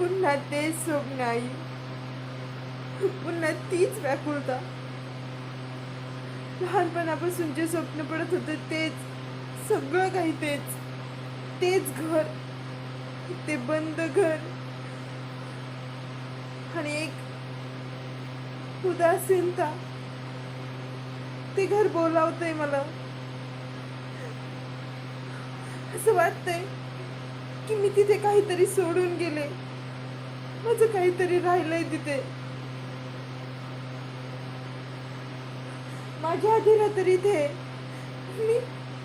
पुन्हा तेच स्वप्न आई, पुन्हा तीच व्याकुळता. लहानपणापासून जे स्वप्न पडत होते तेच, सगळं काही तेच. तेच घर, ते बंद घर आणि एक उदासीनता. ते घर बोलावतंय मला. असं वाटतंय की मी तिथे काहीतरी सोडून गेले, माझं काहीतरी राहिलंय तिथे. माझ्या आधीला तरी इथे मी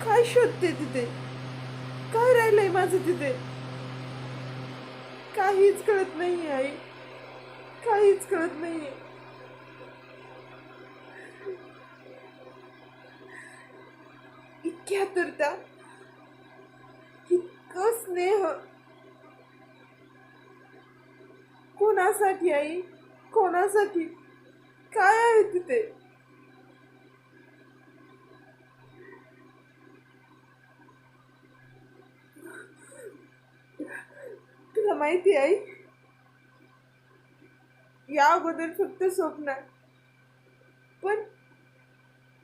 काय शोधते तिथे, काय राहिलंय माझं तिथे, काहीच कळत नाहीये आई, काहीच कळत नाहीये. इतक्या आतुरता, इतकं स्नेह, कोणासाठी आई, कोणासाठी, काय आहे तिथे? तुला माहिती आई, या अगोदर फक्त स्वप्न, पण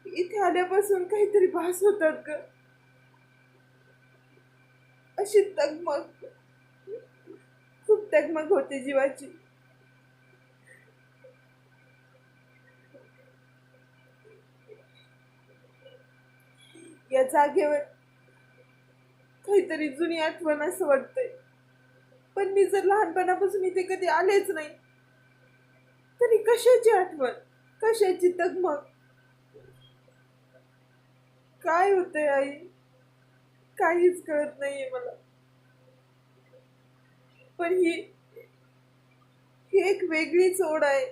इथे आल्यापासून काहीतरी भास होतात ग. अशी तगमग, खूप तगमग होते जीवाची. या जागेवर काहीतरी जुनी आठवण असं वाटतंय. पण मी जर लहानपणापासून इथे कधी आलेच नाही, तरी कशाची आठवण, कशाची तगमग, काय होतंय आई, काहीच कळत नाहीये मला. पण ही एक वेगळीच ओढ आहे.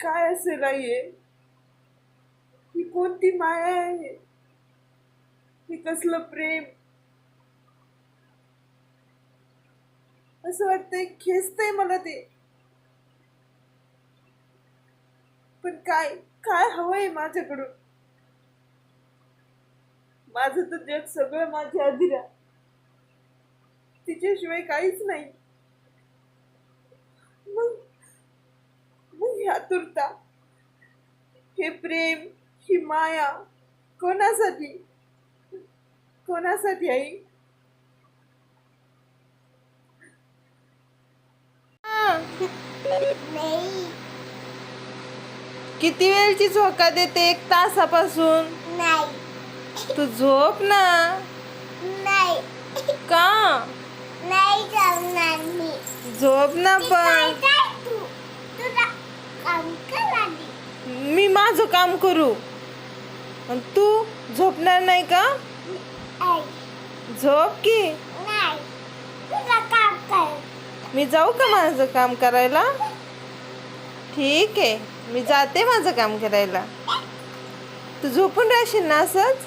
काय असेल आई हे? ही कोणती माया आहे, हे कसलं प्रेम? असं वाटतंय खेचतंय मला ते. पण काय, काय हवंय माझ्याकडून? माझं तर जग सगळं माझ्या आधीरा, तिच्याशिवाय काहीच नाही. मग मग ही आतुरता, हे प्रेम, ही माया, कोणासाठी, कोणासाठी आई? किती वेळची झोका देते? 1 तासापासून. नाही तू झोप ना. नाही का? नाही जाणार मी. झोप ना पण. काय तू तुला काम कर आधी. मी माझं काम करू आणि तू झोपणार नाही का? आई झोप की. नाही तुला काम कर. मी जाऊ का माझं काम करायला? ठीक आहे, मी जाते माझं काम करायला. तू झोपून राहशील ना असंच?